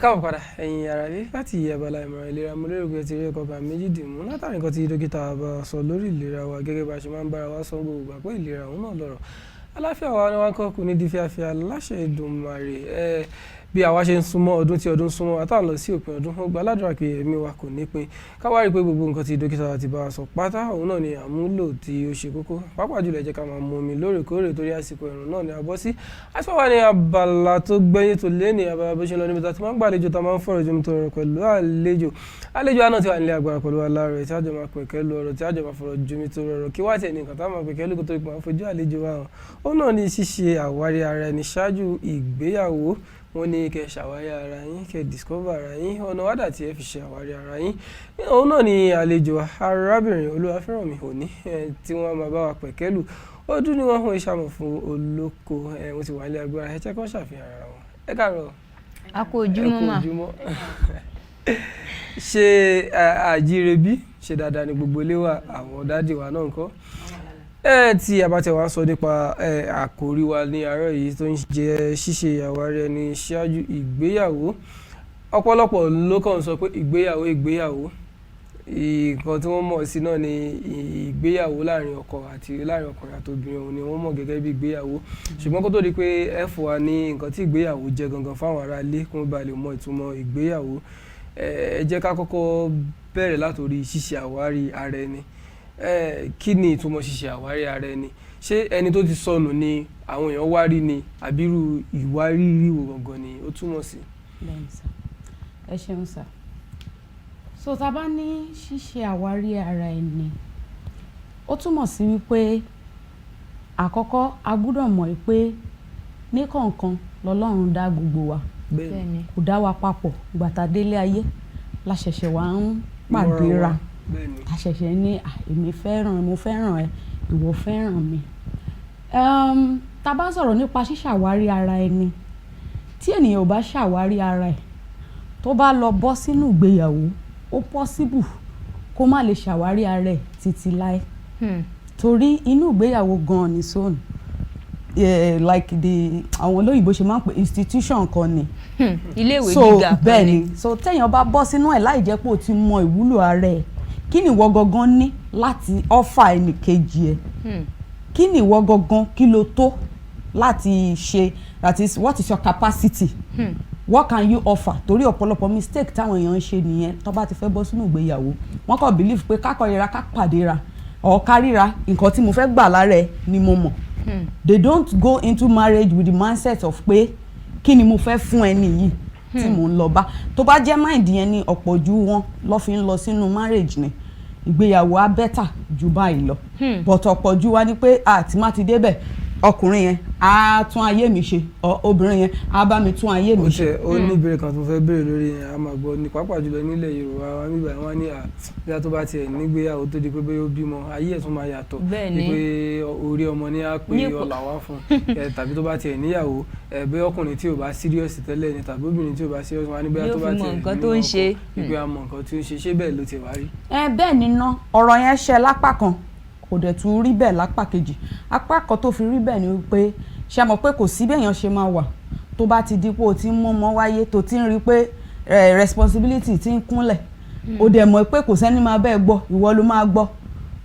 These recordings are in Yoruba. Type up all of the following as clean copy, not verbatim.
káàbọ̀ padà ẹ̀yin ará ilé láti abala ìmọ̀ràn ìlera mo lérò pé ti rí ẹ̀kọ́ kan méjì dìmú látàrí nǹkan tí dókítà bá sọ lórí ìlera wa gẹ́gẹ́ bá ṣe máa ń bára wa sọ gbogbo ìgbà pé ìlera òun náà lọ́rọ̀ aláfíà wa ni wọ́n kọ́ kù ní di fíafíà láṣẹ Èdùmàrè bí àwa ṣe ń súnmọ́ ọdún tí ọdún súnmọ́ àtàwọn lọ sí òpin ọdún ó gba aládùúrà pé ẹ̀mí wa kò ní pin káwá rí pé gbogbo nǹkan tí dókítà wa ti bá wa sọ pátá òun náà ni àmúlò tí ó ṣe kókó pàápàá jùlọ ẹ jẹ́ ká máa mu omi lóòrèkóòrè torí àsìkò ẹ̀rùn náà ni a bọ́ sí àìsàn wa ní abala tó gbẹ́yìn tó lé ní abala bó ṣe lọ níbi tá a ti máa ń gbàlejò tá a máa ń fọ̀rọ̀ jomi tọrọ pẹ̀lú àlejò àná tí wà nílé agbára pẹ̀lú aláàrẹ̀ tí àjọ máa pẹ̀kẹ́ lu ọ̀rọ̀ tí àjọ máa fọ̀rọ̀ jomi tọrọ ọ̀rọ̀ kí wá tiẹ̀ ní nǹkan tá a máa pẹ̀kẹ́ lóko tó ipò àwọn fojú àlejò wa hàn ó náà ní ṣíṣe àwárí ara ẹni ṣáájú ìgbéyàwó wọ́n ní kẹ́ ṣàwárí ara yín kẹ́ discover ara yín ọ̀nà wádà tí ẹ fi ṣe àwárí ara yín òun náà ni àlejò arábìnrin Olúwafẹ́rànmi òní tí wọ́n máa bá wa pẹ̀kẹ́lù ọdún ni wọ́n ń ṣàmọ̀ fún olóko wọ́n ti wà nílé agbára ẹ jẹ́ kó ṣàfihàn ara wọn ẹ káàárọ̀. a kú ojúmọ́ mà. ṣe àjíire bí ṣe dáadáa ni gbogbo ilé wa àwọn dádì wa náà ń kọ́ tí a bá tẹ̀ wá sọ nípa àkòrí wa ní àárọ̀ yìí tó ń jẹ́ ṣíṣe àwárí ẹni ṣáájú ìgbéyàwó ọ̀pọ̀lọpọ̀ ló kàn sọ pé ìgbéyàwó nǹkan tí wọ́n mọ̀ sí náà ni ìgbéyàwó láàrin ọkọ àti láàrin ọkùnrin àti obìnrin òun ni wọ́n mọ̀ gẹ́gẹ́ bí ìgbéyàwó ṣùgbọ́n kó tó di pé ẹ fún wa ní nǹkan tí ìgbéyàwó jẹ́ gangan fáwọn ará ilé kó ba lè mọ ìtumọ̀ ìgbéyàwó ẹ jẹ́ ká kọ́kọ́ bẹ̀rẹ̀ látòrí ṣíṣe àwárí ara ẹni kí ni ìtumọ̀ ṣíṣe àwárí ara ẹni ṣé ẹni tó ti sọnù ni àwọn èèyàn wárí ni àbírú ìwárìrì wo gangan ni ó túmọ̀ sí. bẹ́ẹ̀ni sà ẹ ṣeun sà so tá bá ní ṣíṣe àwárí ara ẹni ó túmọ̀ sí wípé àkọ́kọ́ a gbọ́dọ̀ mọ̀ pé ní kọ̀ọ̀kan lọ́lọ́run dá gbogbo wa kò dá wa papọ̀ gbàtà délé ayé la ṣẹ̀ṣẹ̀ wá ń pàdéra àṣẹ̀ṣẹ̀ ní èmi fẹ́ràn mo fẹ́ràn ẹ ìwọ fẹ́ràn mi tá bá sọ̀rọ̀ nípa ṣíṣàwárí ara ẹni tí ènìyàn ò bá ṣàwárí ara ẹ̀ tó bá lọ bọ́ sínú ìgbéyàwó ó pọ́síbù kó má lè ṣàwárí ara ẹ̀ títí láé torí inú ìgbéyàwó gan-an ní sóònù like àwọn olóyìnbó ṣe máa ń pè institution kan ni iléèwé gíga kan ni bẹ́ẹ̀ ni so téèyàn bá bọ́ sínú ẹ̀ láì jẹ́ pé o ti mọ ìwúlò ara ẹ̀ kí ni ìwọ gangan ní láti offer ẹnì kejì ẹ kí ni ìwọ gangan kí ló tó láti ṣe that is what is your capacity what can you offer torí ọ̀pọ̀lọpọ̀ mistake táwọn èèyàn ń ṣe nìyẹn tó bá ti fẹ́ bọ́ sínú ìgbéyàwó wọ́n kàn believe pé kákọ̀ọ́yẹra ká pàdéra ọ̀ káríra nǹkan tí mo fẹ́ gbà lára ẹ ni mo mọ̀ they don't go into marriage with the mindset of pé kí ni mo fẹ́ fún ẹni yìí tí mò ń lọ bá tó bá jẹ́ mind yẹn ni ọ̀pọ̀ ju wọn lọ́ fi ń lọ sínú marriage ni ìgbéyàwó á bẹ́tà ju báyìí lọ but ọ̀pọ̀ ju wa ni pé àti má ti débẹ̀ ọkùnrin yẹn á tún ayé mi ṣe obìnrin yẹn á bá mi tún ayé mi ṣe. ó ní ìbéèrè kan tó fẹ́ béèrè lórí yẹn a máa gbọ́ ní pàápàá jùlọ nílẹ̀ Yorùbá wa nígbà wọn ní àbíyá tó bá tiẹ̀ nígbéyàwó tó di pé bóyá ó bímọ ayé ẹ̀ tún máa yàtọ̀ pé orí ọmọ ní á pé ọlà wá fún tàbí tó bá tiẹ̀ níyàwó bóyá ọkùnrin tí ò bá serious tẹ́lẹ̀ ni tàbí obìnrin tí ò bá serious wá ní bóyá tó bá tiẹ̀ nígbà mọ̀ nǹkan tó ń ṣe ṣé bẹ́ẹ̀ ló ti wá rí. bẹ́ẹ̀ ni ná ọ̀rọ̀ yẹn ṣe lápá kan kò dẹ̀ tún rí bẹ́ẹ̀ lápá kejì apá kan tó fi rí bẹ́ẹ̀ ni wípé ṣe mọ̀ pé kò sí béèyàn ṣe máa wà tó bá ti di pé o ti ń mú ọmọ wáyé tó ti ń rí pé responsibility ti ń kúnlẹ̀ o dẹ̀ mọ̀ pé kò sẹ́ni máa bẹ́ẹ̀ gbọ́ ìwọ ló máa gbọ́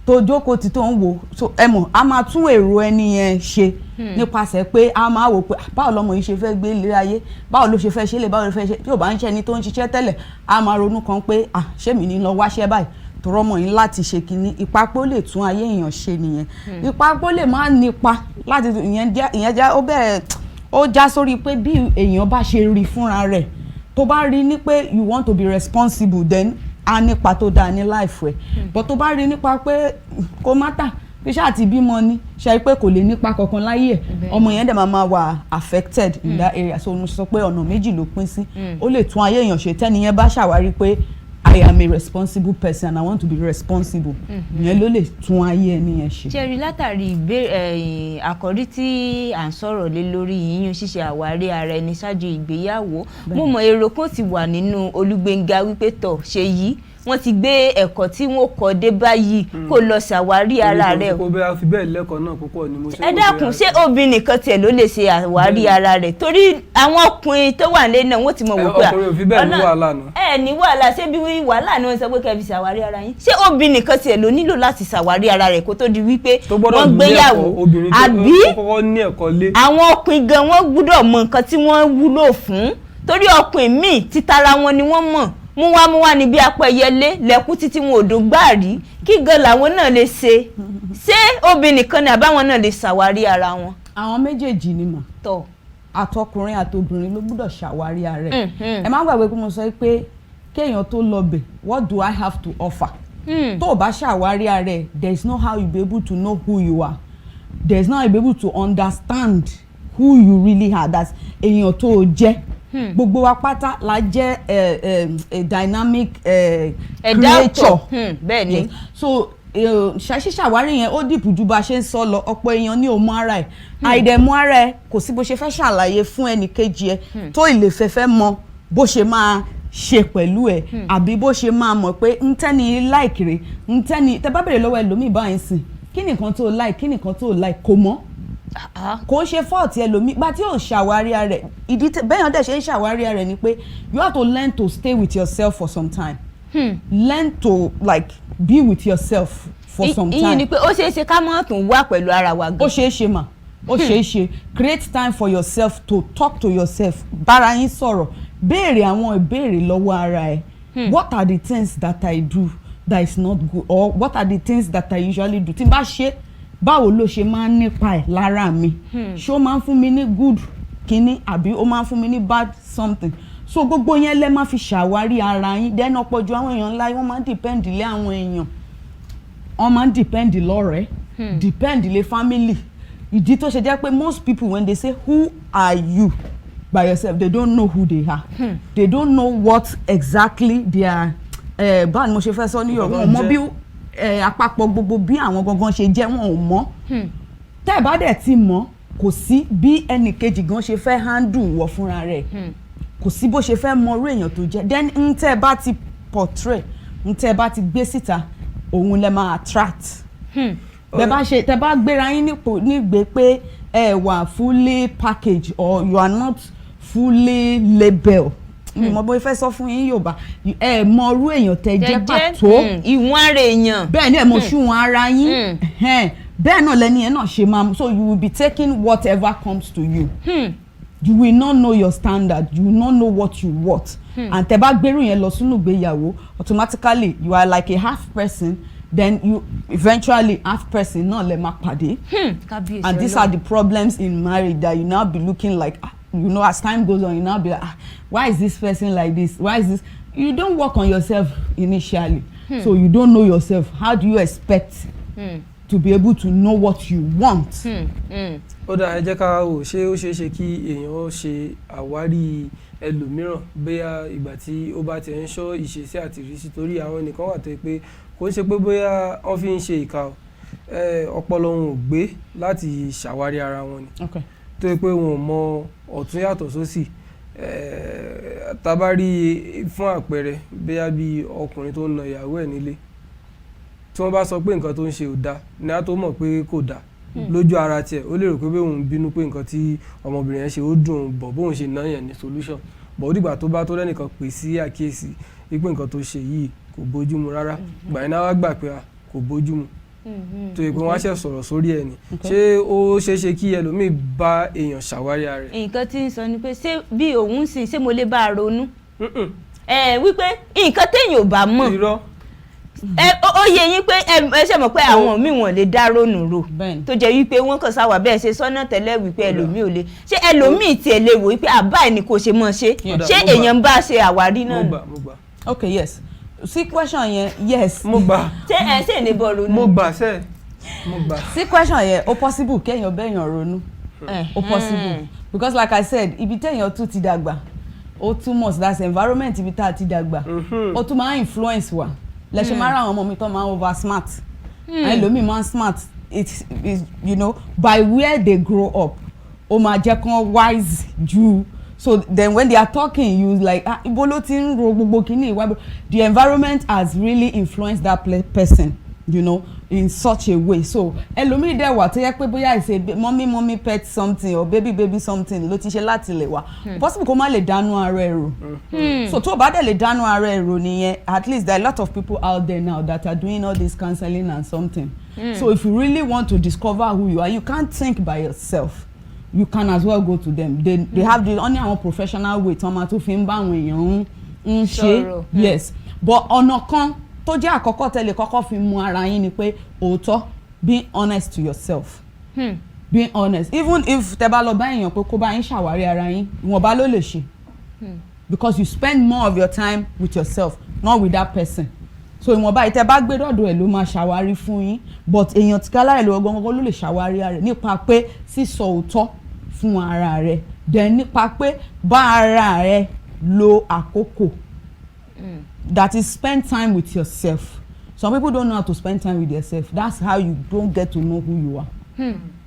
tó jókòó tí tó ń wò ẹ mọ̀ a máa tún èrò ẹni yẹn ṣe nípasẹ̀ pé a máa wò pé báwo lọmọ yìí ṣe fẹ́ gbé ilé ayé báwo ló ṣe fẹ́ ṣe lè báwo ló fẹ́ ṣe tí ò bá ń ṣe ẹni tó ń ṣiṣẹ́ tẹ́lẹ̀ a máa ronú kan pé ṣé mi ní lọ wáṣẹ́ báyìí tọrọmọ yín láti ṣe kínní ipa pé ó lè tún ayé èèyàn ṣe nìyẹn ipa pé ó lè má nípa láti ìyẹn já ó bẹ̀rẹ̀ ó já sórí pé bí èèyàn bá ṣe rí fúnra rẹ̀ tó bá rí ní pé you want to be responsible then á nípa tó dáa ní life ẹ̀ but tó bá rí nípa pé kó má tà bí ṣáà ti bímọ ní ṣe pé kò lè nípa kankan láyé ẹ̀ ọmọ yẹn dẹ̀ máa wà affected in that area so mo sọ pé ọ̀nà méjì ló pín sí ó lè tún ayé èèyàn ṣe tẹ́niyẹn bá ṣàwárí pé I am a responsible person and I want to be responsible. Ìyẹn ló lè tún ayé ẹni yẹn ṣe. Ṣé rí látàrí àkọ́rí tí à ń sọ̀rọ̀ lé lórí yíyún ṣíṣe àwárí ara ẹni ṣáájú ìgbéyàwó mo mọ̀ èrò kan ti wà nínú Olúgbénga wípé tọ̀ ṣe yìí wọ́n ti gbé ẹ̀kọ́ tí wọ́n kọ́ dé báyìí kó lọ ṣàwárí ara rẹ̀. kò bẹ́ẹ̀ fi bẹ́ẹ̀ lẹ́kọ̀ọ́ náà púpọ̀ ni mo ṣe. ẹ dákun ṣé obìnrin nìkan tiẹ̀ ló lè ṣe àwárí ara rẹ̀ torí àwọn ọkùnrin tó wà nílé náà wọ́n ti mọ̀ wò pé ọkùnrin ò fi bẹ́ẹ̀ ní wàhálà nù. ní wàhálà ṣé bí wàhálà ni wọ́n sọ pé kẹ́ fi ṣàwárí ara yín ṣé obìnrin nìkan tiẹ̀ ló nílò láti ṣàwárí ara rẹ̀ kó tó di wípé wọ́n gbéyàwó àbí àwọn ọkùnrin gan wọ́n gbọ́dọ̀ mọ nǹkan tí wọ́n wúlò fún torí ọkùnrin míì títara wọn ni wọ́n mọ̀ mú wá ní bí apẹyẹlé lẹ́kú títí wọn ò dùn gbáàrí kí gan làwọn náà lè ṣe obìnrin kan ní àbáwọn náà lè ṣàwárí ara wọn. àwọn méjèèjì ni mà tọ àtọkùnrin àtobìnrin ló gbọ́dọ̀ ṣàwárí ara ẹ̀. ẹ má gbàgbé pé mo sọ pé kéèyàn tó lọ bẹ̀ what do I have to offer. tó o bá ṣàwárí ara ẹ̀ there is no how you be able to know who you are, there is no how you be able to understand who you really are, that's èèyàn tó o jẹ́. Gbogbo wa pátá la jẹ́ a dynamic creature. Bẹ́ẹ̀ ni. So ṣàwárí yẹn ó dìpù ju bá ṣe ń sọ lọ ọ̀pọ̀ èèyàn ní òmù ara ẹ̀ àìdẹ̀mú ara ẹ̀ kò sí bó ṣe fẹ́ ṣàlàyé fún ẹnì kejì ẹ̀ tó ilé fẹ́fẹ́ mọ bó ṣe máa ṣe pẹ̀lú ẹ̀ àbí bó ṣe máa mọ̀ pé ń tẹ́ni láìkiri ń tẹ́ni tẹ́ bá bèrè lọ́wọ́ ẹlòmíì báyìí sìn kí nìkan tó like kí nìkan tó like kò mọ̀ kò ń ṣe fault ẹlòmíì gbà tí ò ṣàwárí ara ẹ̀ ìdí bẹ́yàn dẹ̀ ṣe ń ṣàwárí ara ẹ̀ ni pé you have to learn to stay with yourself for some time. Learn to like be with yourself for some time. ìyẹn ni pé ó ṣeé ṣe ká mọ́ tún wà pẹ̀lú ara wa gan. ó ṣeé ṣe mà ó ṣeé ṣe create time for yourself to talk to yourself bára yín sọ̀rọ̀ béèrè àwọn ìbéèrè lọ́wọ́ ara ẹ̀. What are the things that I do that is not good, or what are the things that I usually do tí n bá ṣe báwo ló ṣe máa ń nípa ẹ̀ lára mi ṣé ó máa ń fún mi ní good kíní àbí ó máa ń fún mi ní bad something. So gbogbo yẹn lẹ máa fi ṣàwárí ara yín then ọ̀pọ̀ ju àwọn èèyàn ńlá wọ́n máa ń depend lé àwọn èèyàn wọ́n máa ń depend lọ́rẹ̀ẹ́ depend lé family. Ìdí tó ṣe jẹ́ pé most people when they say who are you by yourself they don't know who they are. They don't know what exactly they are. Báwo ni mo ṣe fẹ́ sọ ní Yorùbá wọn mọ bí àpapọ̀ gbogbo bí àwọn gangan ṣe jẹ́ wọn ò mọ̀. Tẹ́ ẹ bá dẹ̀ ti mọ̀ kò sí bí ẹnì kejì gan ṣe fẹ́ handle wọ fúnra rẹ̀ kò sí bó ṣe fẹ́ mọ irú èèyàn tó jẹ́ then n tẹ́ bá ti portray n tẹ́ bá ti gbé síta òun lẹ máa attract. Tẹ́ bá gbéra yín nígbé pé ẹ wà fully packaged or you are not fully labeled mo bó fẹ́ sọ fún yín Yorùbá ẹ mọ irú èèyàn tẹ́ jẹ́ pàtó ìwọ̀n ara èèyàn bẹ́ẹ̀ ni ẹ mọ ṣùwọ̀n ara yín bẹ́ẹ̀ náà lẹ́ni ẹ̀ náà ṣe máa so you will be taking whatever comes to you. You will not know your standard, you will not know what you want. And tẹ́ bá gbérù yẹn lọ sínú ìgbéyàwó automatically you are like a half person then you eventually half person náà lè máa pàdé. And these are the problems in marriage that you now be looking like you know as time goes on you now be like why is this person like this, why is this. You don't work on yourself initially so you don't know yourself. How do you expect to be able to know what you want? Ó dáa ẹ jẹ́ ká wò ṣé ó ṣeé ṣe kí èèyàn ṣe àwárí ẹlòmíràn bóyá ìgbà tí ó bá ti ń ṣọ́ ìṣesí àti ìrísí torí àwọn ẹnìkan wà tó yẹ pé kò ń ṣe pé bóyá wọ́n fi ń ṣe ìkà ọpọlọ wọn ò gbé láti ṣàwárí ara wọn ni tó yẹ pé wọn ò mọ ọ̀tún yàtọ̀ sósì tá bá rí fún àpẹẹrẹ bóyá bí ọkùnrin tó ń na ìyàwó ẹ̀ nílé tí wọ́n bá sọ pé nǹkan tó ń ṣe ò dáa ni a tó mọ̀ pé kò dáa lójú ara tiẹ̀ ó lérò pé bóun bínú pé nǹkan tí ọmọbìnrin yẹn ṣe ó dùn bọ̀ bóun ṣe náà yẹn ní solution bọ̀ ó dìgbà tó bá tó lẹ́nìkan pè sí àkíyèsí wípé nǹkan tó ṣe yìí kò bójúmu rárá gbà yín náà wá gbà pé kò bójúmu tó yẹ pé wọ́n á ṣe sọ̀rọ̀ sórí ẹ̀ ni ṣé ó ṣeé ṣe kí ẹlòmíì bá èèyàn ṣàwárí ara rẹ̀. nǹkan tí ń sọ ni pé ṣé bí òun sìn ṣé mo lè bá a ronú wípé nǹkan téèyàn ò bá mọ̀ ó yẹ yín pé ẹ ṣe mọ̀ pé àwọn míì wọ́n lè dá ronú ro tó jẹ́ wípé wọ́n kàn sáwà bẹ́ẹ̀ ṣe sọ́nà tẹ́lẹ̀ wípé ẹlòmíì ò lè ṣé ẹlòmíì tiẹ̀ lè wò wípé àbá ẹ̀ ni kò ṣe mọ̀ ṣe ṣé èèyàn bá ṣe àwárí náà. mo gbà. Okay, yes. Sí question yẹn yes. mo gbà. ṣé ṣe lè bọ̀ ronú. mo gbà sẹ́ mo gbà. Sí question yẹn ó possible kéèyàn bẹ́yàn ronú ó possible because like I said ibi téèyàn tún ti dàgbà ó túmọ̀ sí that environment ibi tá a ti dàgbà ó tún máa influence wa lẹ́sẹ̀ máa ra àwọn ọmọ mi tó máa over smart ẹlòmíì máa smart it's you know by where they grow up ó máa jẹ́ kán wise ju So then when they are talking, you like, the environment has really influenced that person, you know, in such a way. So ẹlòmíì dẹ̀ wà tó yẹ pé bóyá is a mommy pet something or baby something ló ti ṣe láti lè wá. Possible kó má lè dánú ara ẹ̀ rò. So tó bá dẹ̀ lè dánú ara ẹ̀ rò nìyẹn, at least there are a lot of people out there now that are doing all this counseling and something. So if you really want to discover who you are, you can't think by yourself. You can as well go to them. They have the only our professional way to ma to fi ń bá àwọn èèyàn ń ṣe. Yes. But ọ̀nà kan tó jẹ́ àkọ́kọ́ tẹ́lẹ̀ kọ́kọ́ fi mú ara yín ni pé òótọ́, being honest to yourself. Being honest. Even if tẹ́ bá lọ bá èèyàn pé kó bá yín ṣàwárí ara yín, ìwọ̀nba ló lè ṣe. Because you spend more of your time with yourself, not with that person. So ìwọ̀nba ìtẹ́ bá gbé dọ́dọ̀ ẹ̀ ló máa ṣàwárí fún yín. But èèyàn tí ká láì lọ gangan ló lè ṣàwárí ara rẹ̀ nípa pé sísọ òótọ́ fún ara rẹ̀. Then nípa pé bá ara rẹ̀ lo àkókò. That is spend time with yourself. Some people don't know how to spend time with yourself. That's how you don't get to know who you are.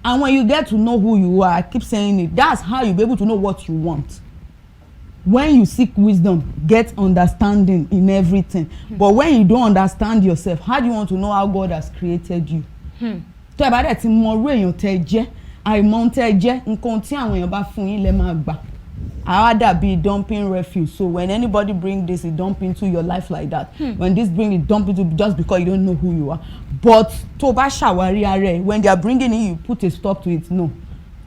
And when you get to know who you are, I keep saying it, that's how you'll be able to know what you want. When you seek wisdom, get understanding in everything. But when you don't understand yourself, how do you want to know how God has created you? Tó bá dẹ̀ ti mọ irú èèyàn tẹ́ jẹ́, àìmọ̀ tẹ́ jẹ́, nǹkan tí àwọn èèyàn bá fún yín lẹ máa gbà. Àwa dàbí dumping refuse. So when anybody bring this, it dump into your life like that. When this bring it, dump into just because you don't know who you are. But tó bá ṣàwárí ara ẹ̀, when they are bringing it, you put a stop to it. No,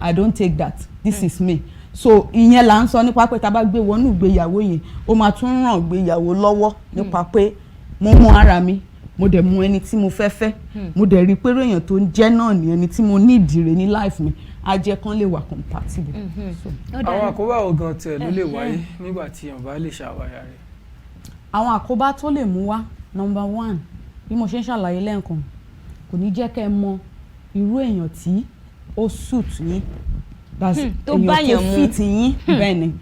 I don't take that. This is me. So ìyẹn là ń sọ nípa pé tá bá gbé wọnú ìgbéyàwó yẹn, ó máa tún ràn ìgbéyàwó lọ́wọ́ nípa pé mo mọ ara mi, mo dẹ̀ mọ ẹni tí mo fẹ́ fẹ́, mo dẹ̀ rí pé èèyàn tó ń jẹ́ náà ni ẹni tí mo ní ìdìrè ní life mi. Ajẹ́ kan lè wà compatible. Àwọn àkóbá ọ̀gàn tẹ̀ ló lè wáyé nígbà tí èèyàn bá lè ṣàwárí rẹ̀. Àwọn àkóbá tó lè mú wá, number one, bí mo ṣe ń ṣàlàyé lẹ́ẹ̀kan, kò ní jẹ́ kẹ́ mọ irú èèyàn tí ó suit yín. That's èèyàn tó fit yín. Bẹ́ẹ̀ ni,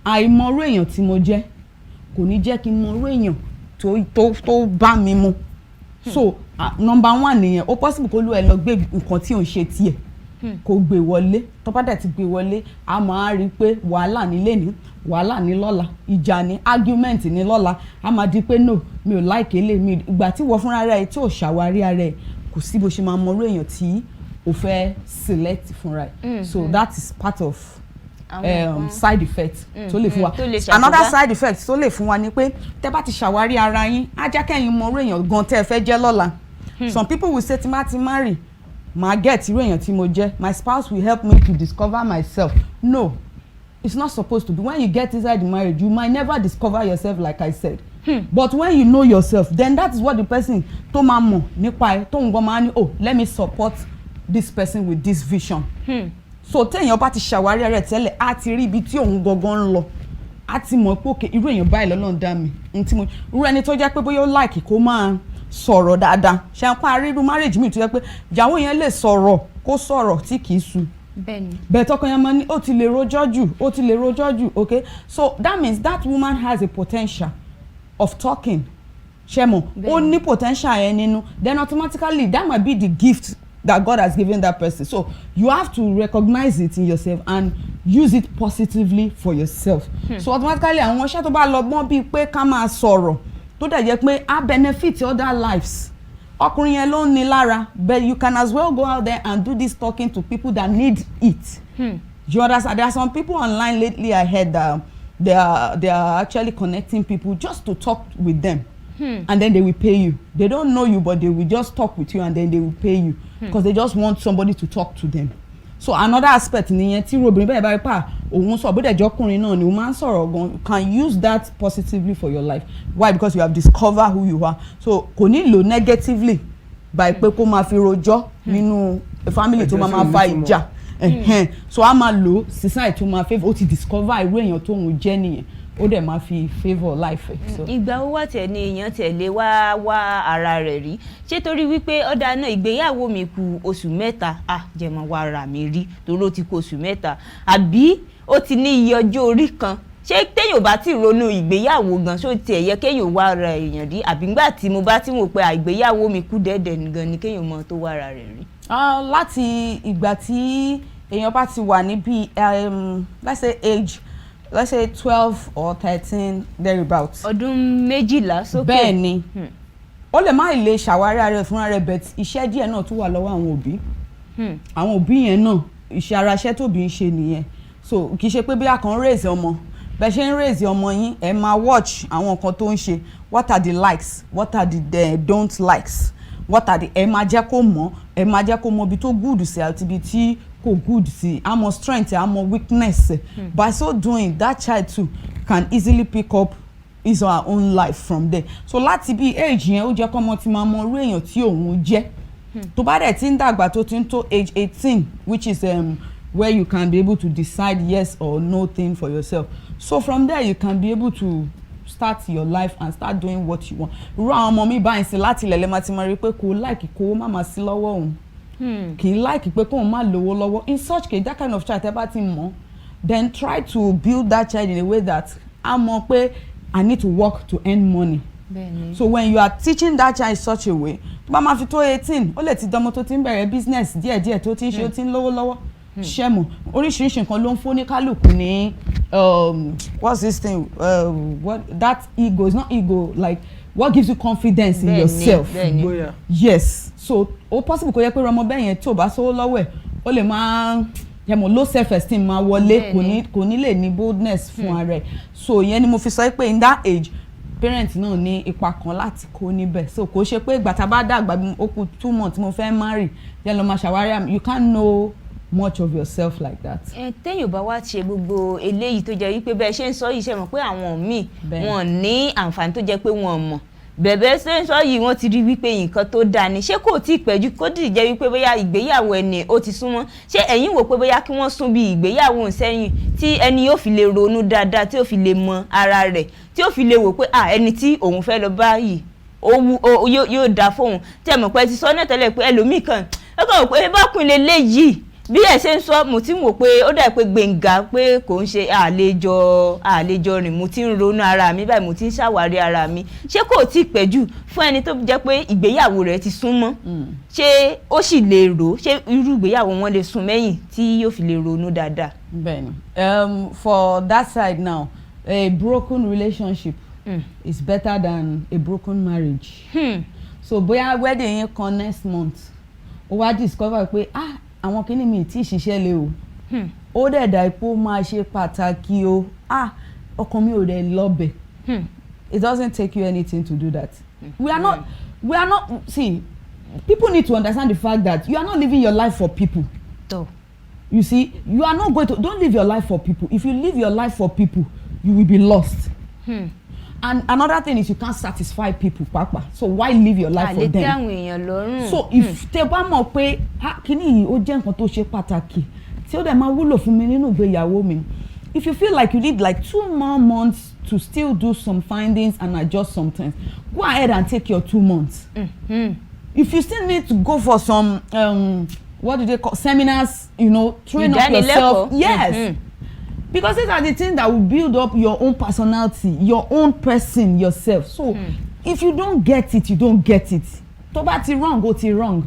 àìmọ̀rú èèyàn tí mo jẹ́ kò ní jẹ́ kí n mọ̀rú èèyàn tó bá mi mu. So number one nìyẹn, ó possible kó lú ẹ lọ gbé nǹkan tí ò ń ṣe tiẹ̀. Kò gbé wọlé, tó bá dẹ̀ ti gbé wọlé, a máa rí pé wàhálà ní lẹ́ni, wàhálà ní lọ́la, ìjà ní argument ní lọ́la, a máa di pé no, mi ò like ele mi. Ìgbà tí wọ́n fúnra rẹ̀ tí ò ṣàwárí ara ẹ̀, kò sí bó ṣe máa mọ̀rú èèyàn tí ó fẹ́ select fúnra ẹ̀. So that is part of side effect tó lè fún wa. Another side effect tó lè fún wa ni pé tẹ́ bá ti ṣàwárí ara yín, á jẹ́ kẹ́yìn mọ̀rú èèyàn gan tẹ́ ẹ fẹ́ jẹ́ lọ́la. Some people will say tí má ti marry, ma get irú èèyàn tí mo jẹ́, my spouse will help me to discover myself. No, it's not supposed to be. When you get inside the marriage, you might never discover yourself like I said. But when you know yourself, then that is what the person tó máa mọ̀ nípa ẹ̀ tó ń gbọ́ máa ní, oh, let me support this person with this vision. So téèyàn bá ti ṣàwárí rẹ̀ tẹ́lẹ̀, á ti rí ibi tí òun gangan ń lọ. Á ti mọ̀ pé okay, irú èèyàn báyìí lọ́lọ́run dá mi. Irú ẹni tó jẹ́ pé bóyá ó like kó máa sọ̀rọ̀ dáadáa. Ṣé ń pa àrídùn marriage mi tó yẹ pé ìyàwó yẹn lè sọ̀rọ̀ kó sọ̀rọ̀ tí kìí sú. Bẹ́ẹ̀ tọkọ yẹn máa ní ó ti lè rojọ́ jù, okay? So that means that woman has a potential of talking. Ṣé mọ̀, ó ní potential yẹn nínú. Then automatically that might be the gift that God has given that person. So you have to recognize it in yourself and use it positively for yourself. So automatically àwọn iṣẹ́ tó bá lọ gbọ́n bíi pé ká máa sọ̀rọ̀ tó dẹ̀ jẹ́ pé á benefit other lives. Ọkùnrin yẹn ló ń ní lára, but you can as well go out there and do this talking to people that need it. You understand? There are some people online lately I heard that they are actually connecting people just to talk with them. And then they will pay you. They don't know you, but they will just talk with you and then they will pay you because they just want somebody to talk to them. So another aspect nìyẹn tí obìnrin bẹ́ẹ̀ bá rí pa òun sọ bó dẹ̀ jọkùnrin náà ni o máa ń sọ̀rọ̀ gan. You can use that positively for your life. Why? Because you have discovered who you are. So kò ní lò negatively by pé kó máa fi rojọ́ nínú family tó máa fa ìjà. So a máa lò society tó máa favour ó ti discover irú èèyàn tó ń jẹ́ nìyẹn. Ó dẹ̀ máa fi favour life. Ìgbà wo wá tẹ̀ ni èèyàn tẹ̀lé wá ara rẹ̀ rí? Ṣé torí wípé ọ̀dà náà ìgbéyàwó mi kù oṣù mẹ́ta, jẹ̀mọ̀ wá ara mi rí torí ó ti kù oṣù mẹ́ta, àbí ó ti ní iye ọjọ́ orí kan? Ṣé téèyàn bá ti ronú ìgbéyàwó gan ṣó tiẹ̀ yẹ kéèyàn wá ara èèyàn rí, àbí ńgbà tí mo bá ti mọ̀ pé ìgbéyàwó mi kù dẹ́dẹ̀ gan ni kéèyàn mọ̀ tó wá ara rẹ̀ rí? Láti ìgbà tí èèyàn bá ti wà ní bí let's say age let's say 12 or 13 thereabouts. Ọdún 12 sókè. Bẹ́ẹ̀ ni ó lè má lè ṣàwárí ara rẹ̀ fúnra rẹ̀ but iṣẹ́ díẹ̀ náà tún wà lọ́wọ́ àwọn òbí. Àwọn òbí yẹn náà iṣẹ́ ara iṣẹ́ tóbi ń ṣe nìyẹn. So kì í ṣe pé bí a kàn raise ọmọ bẹ́ẹ̀ ṣe ń raise ọmọ yín ẹ máa watch àwọn nǹkan tó ń ṣe, what are the likes, what are the don't likes, what are the ẹ máa jẹ́ kó mọ̀, ẹ máa jẹ́ kó mọ̀ ibi tó good sí àti ibi tí kò good sí, àmọ́ strength àmọ́ weakness. By so doing that child too can easily pick up his or her own life from there. So láti bí age yẹn ó jẹ́ kó ọmọ ti máa mọ irú èèyàn tí òun jẹ́. Tó bá dẹ̀ ti ń dàgbà tó ti ń tó age 18 which is where you can be able to decide yes or no thing for yourself. So from there you can be able to start your life and start doing what you want. Irú àwọn ọmọ mi báyìí sí láti ilẹ̀ lẹ́ẹ̀ máa ti máa rí pé kò like kó má máa sí lọ́wọ́ òun. Kì í like pé kóun má lówó lọ́wọ́. In such case that kind of child tẹ́ bá ti mọ̀ then try to build that child in a way that a mọ̀ pé I need to work to earn money. So when you are teaching that child in such a way tó bá máa fi tó 18 ó lè ti dánmọ́ tó ti ń bẹ̀rẹ̀ business díẹ̀díẹ̀ tó ti ń ṣe ó ti ń lówó lọ́wọ́. Ṣẹ́mu oríṣiríṣi nǹkan ló ń fún ní kálukú ní what's this thing what that ego is not ego like what gives you confidence in yourself. Yes, so ó possible kó yẹ pé ọmọ bẹ́ẹ̀ yẹn tó bá sówó lọ́wọ́ ẹ̀ ó lè máa yẹmọ low self esteem máa wọlé kò ní lè ní boldness fún ara ẹ̀. So ìyẹn ni mo fi sọ pé in that age parents náà ní ipa kan láti kó níbẹ̀. So kò ṣe pé ìgbà tá a bá dàgbà ó kù 2 months mo fẹ́ marry yẹn lọ máa ṣàwárí you can't know much of yourself like that. Téèyàn bá wá ṣe gbogbo eléyìí tó jẹ́ wípé bẹ́ẹ̀ ṣe ń sọ yìí ṣe mọ̀ pé àwọn míì wọn ní àǹfààní tó jẹ́ pé wọn mọ̀ bẹ̀bẹ̀ ṣe ń sọ yìí wọ́n ti rí wípé nǹkan tó dáa ni ṣé kò tí ì pẹ́jù kó dì jẹ́ wípé bóyá ìgbéyàwó ẹni ó ti súnmọ́ ṣé ẹ̀yin wò pé bóyá kí wọ́n sún bí ìgbéyàwó sẹ́yìn tí ẹni yóò fi lè ronú dáadáa tí ó fi lè mọ ara rẹ̀ tí ó fi lè wò pé ẹni tí òun fẹ́ lọ báyìí yóò dáa fóun tí ẹ mọ̀ pé ti sọ náà tẹ́lẹ̀ pé ẹlòmíì kan ó kàn wò pé bákùn lè léyìí bí ẹ ṣe ń sọ mo ti ń wò pé ó dà pé Gbénga pé kò ń ṣe àlejò rìn mo ti ń ronú ara mi báyìí mo ti ń ṣàwárí ara mi ṣé kò tí ì pẹ́jù fún ẹni tó jẹ́ pé ìgbéyàwó rẹ̀ ti súnmọ́ ṣé ó sì lè rò ṣé irú ìgbéyàwó wọn lè sún mẹ́yìn tí yóò fi lè ronú dáadáa. Bẹ́ẹ̀ni for that side now a broken relationship is better than a broken marriage. So bóyá wedding yẹn kan next month ó wá discover pé àwọn kìíní mi tí ṣiṣẹ́ lé o ó dẹ̀ dà ipò máa ṣe pàtàkì o ọkàn mi ò dẹ̀ lọ́bẹ̀. It doesn't take you anything to do that. We are not see people need to understand the fact that you are not living your life for people. You see you are not going to don't live your life for people. If you live your life for people you will be lost. And another thing is you can't satisfy people papa. So why live your life for them? So if tẹ́ bá mọ̀ pé kíní yìí ó jẹ́ nǹkan tó ṣe pàtàkì tí ó dẹ̀ máa wúlò fún mi nínú ìgbéyàwó mi. If you feel like you need like 2 more months to still do some findings and adjust some things, go ahead and take your 2 months. If you still need to go for some what do they call seminars, train up yourself. Yes. Because these are the things that will build up your own personality, your own person, yourself. So if you don't get it, you don't get it. Tó bá ti wrong, go ti wrong.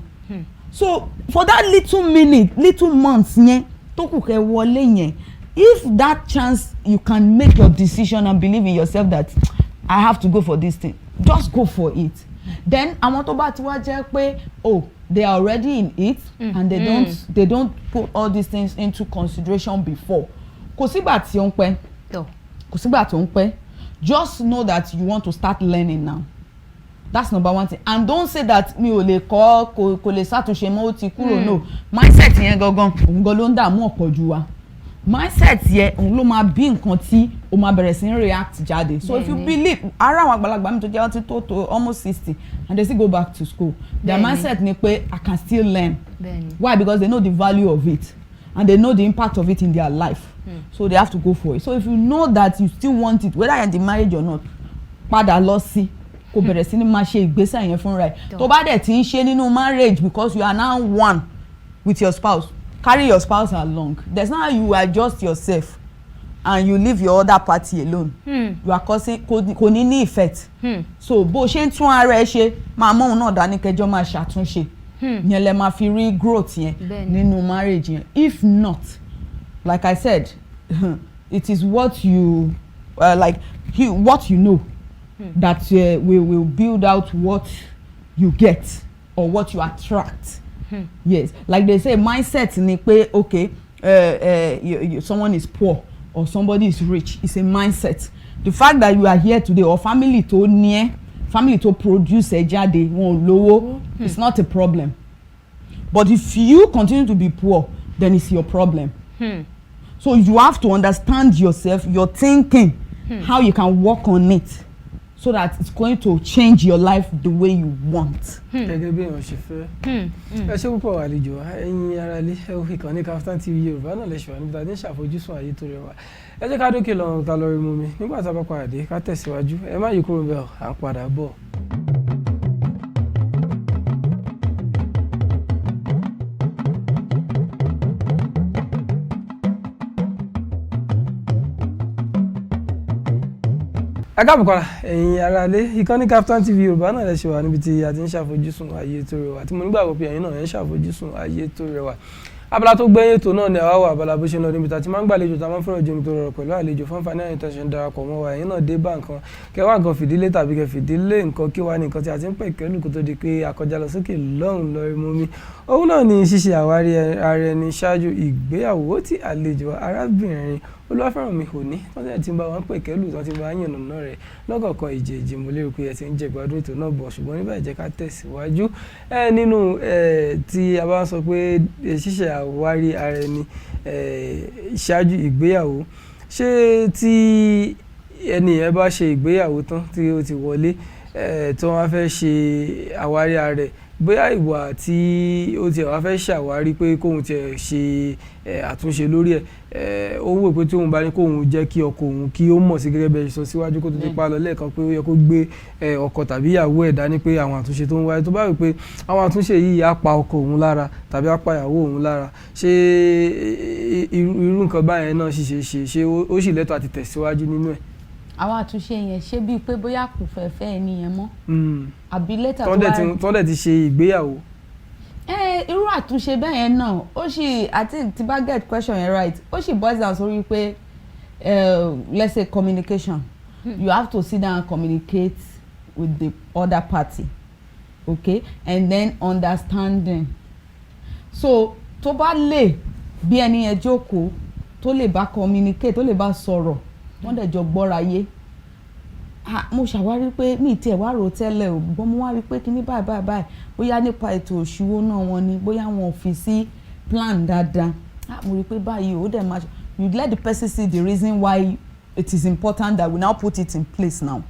So for that little months yẹn tó kù kẹ́ wọlé yẹn, if that chance you can make your decision and believe in yourself that I have to go for this thing, just go for it. Then àwọn tó bá ti wá jẹ́ pé they are already in it and they don't put all these things into consideration before. Kò sígbà tí ó ń pẹ́. Just know that you want to start learning now. That's number one thing. And don't say that mi ò lè kọ́ kò lè ṣàtúnṣe mọ́ ó ti kúrò. No, mindset yẹn gangan òun gan ló ń dààmú ọ̀pọ̀ jù wa. Mindset yẹn òun ló máa bí nǹkan tí o máa bẹ̀rẹ̀ sí react jáde. So if you believe ara àwọn àgbàlagbà mi tó jẹ́ ọtí tó almost 60 and they still go back to school, their mindset ni pé I can still learn. Why? Because they know the value of it and they know the impact of it in their life. So they have to go for it. So if you know that you still want it, whether you're in the marriage or not, padà lọ sí kó bẹ̀rẹ̀ sí ní máa ṣe ìgbésẹ̀ yẹn fúnra ẹ̀. Tó bá dẹ̀ ti ń ṣe nínú marriage because you are now one with your spouse, carry your spouse along. There's not how you adjust yourself and you leave your other party alone. You are causing kò ní ní effect. So bó ṣe ń tún ara ẹ ṣe máa mọ́ òun náà dání kẹjọ máa ṣàtúnṣe. Yẹn lẹ máa fi rí growth yẹn nínú marriage yẹn. If not, like I said, it is what you what you know that will build out what you get or what you attract. Yes, like they say, mindset ni pé okay, someone is poor or somebody is rich. It's a mindset. The fact that you are here today, or family to near, family to produce a jáde won lówó, it's not a problem. But if you continue to be poor, then it's your problem. So you have to understand yourself, your thinking, how you can work on it, so that it's going to change your life the way you want. Gẹ́gẹ́ bí wọ́n ṣe fẹ́. Ẹ ṣé púpọ̀ àlejò ẹ̀yin ará ilé ìkànnì KAFTAN TV Yorùbá náà lè ṣe wà níbi tá a ti ń ṣàfojúsùn ayé tó rẹwà. Ẹ jẹ́ ká dókè lọ́run ká lọ rí mú mi nígbà tá a bá padà dé ká tẹ̀síwájú. Ẹ má yí kúrò bẹ́ẹ̀ à ń padà bọ̀. Akábùkọ́lá ẹ̀yin ará ilé ìkànnì KAFTAN TV Yorùbá náà lè ṣe wà níbi tí a ti ń ṣàfojúsùn ayé tó rẹwà tí mo nígbàgbọ́ pé ẹ̀yin náà ń ṣàfojúsùn ayé tó rẹwà. Abala tó gbẹ̀yìn ètò náà ni àwa wà abala bó ṣe ń lọ níbi tá a ti máa ń gbàlejò tá a máa ń fọ̀rọ̀ jomi tó rọrọ̀ pẹ̀lú àlejò fún àǹfààní àyìn tẹ̀sán darapọ̀ mọ́ wa ẹ̀yin náà dé bá nǹkan kẹwàá nǹkan fìdílé tàbí kẹ fìdílé nǹkan kí wá ní nǹkan tí a ti ń pè kẹ́lù kó tó di pé akọjá lọ sókè lọ́rùn lọ́rí mú mi. Òun náà ni ṣíṣe àwárí ara ẹni ṣáájú ìgbéyàwó tí àlejò arábìnrin Olúwafẹ́rànmi òní wọ́n tẹ̀ tí ń bá wọn pè kẹ́lù tí wọ́n ti bá yànnà náà rẹ̀ lọ́kọ̀ọ̀kan ìjèjì mo lérò pé ẹ ti ń jẹ ìgbádùn ètò náà bọ̀ ṣùgbọ́n níbẹ̀ jẹ́ ká tẹ̀síwájú nínú tí a bá sọ pé ṣíṣe àwárí ara ẹni ṣáájú ìgbéyàwó ṣé tí ẹnìyẹn bá ṣe ìgbéyàwó tán tí ó ti wọlé tí wọ́n fẹ́ ṣe àwárí ara rẹ̀ bóyá ìwà tí ó ti wá fẹ́ ṣàwárí pé kóhun ti ṣe àtúnṣe lórí ẹ̀ ó wò pé tí òun bá ní kóhun jẹ́ kí ọkọ òun kí ó mọ̀ sí gẹ́gẹ́ bẹ́ẹ̀ sọ síwájú kó tó ti pa lọ lẹ́ẹ̀kan pé ó yẹ kó gbé ọkọ tàbí ìyàwó ẹ̀ dání pé àwọn àtúnṣe tó ń wáyé tó bá rí pé àwọn àtúnṣe yìí á pa ọkọ òun lára tàbí á pa ìyàwó òun lára ṣé irú nǹkan báyẹn náà ṣe ó sì lẹ́tọ̀ọ́ àti tẹ̀síwájú nínú ẹ̀. Àwọn àtúnṣe yẹn ṣé bíi pé bóyá kò fẹ́ fẹ́ ẹni yẹn mọ́ àbí lẹ́tà tó tọ́ndẹ̀ ti ṣe ìgbéyàwó. Irú àtúnṣe bẹ́ẹ̀ yẹn náà ó sì I think tí bá get question yẹn right ó sì boils down sórí pé let's say communication. You have to sit down and communicate with the other party, okay, and then understanding. So tó bá lè bí ẹni yẹn jókòó tó lè bá communicate tó lè bá sọ̀rọ̀ wọ́n dẹ̀ jọ gbọ́ra yé mo ṣàwárí pé mi tiẹ̀ wá rò tẹ́lẹ̀ ò bọ́n mo wá rí pé kíní báyìí bóyá nípa ètò òṣùwò náà wọn ni bóyá wọn ò fi sí plan dáadáa mo rí pé báyìí ó dẹ̀ máa you let the person see the reason why it is important that we now put it in place now.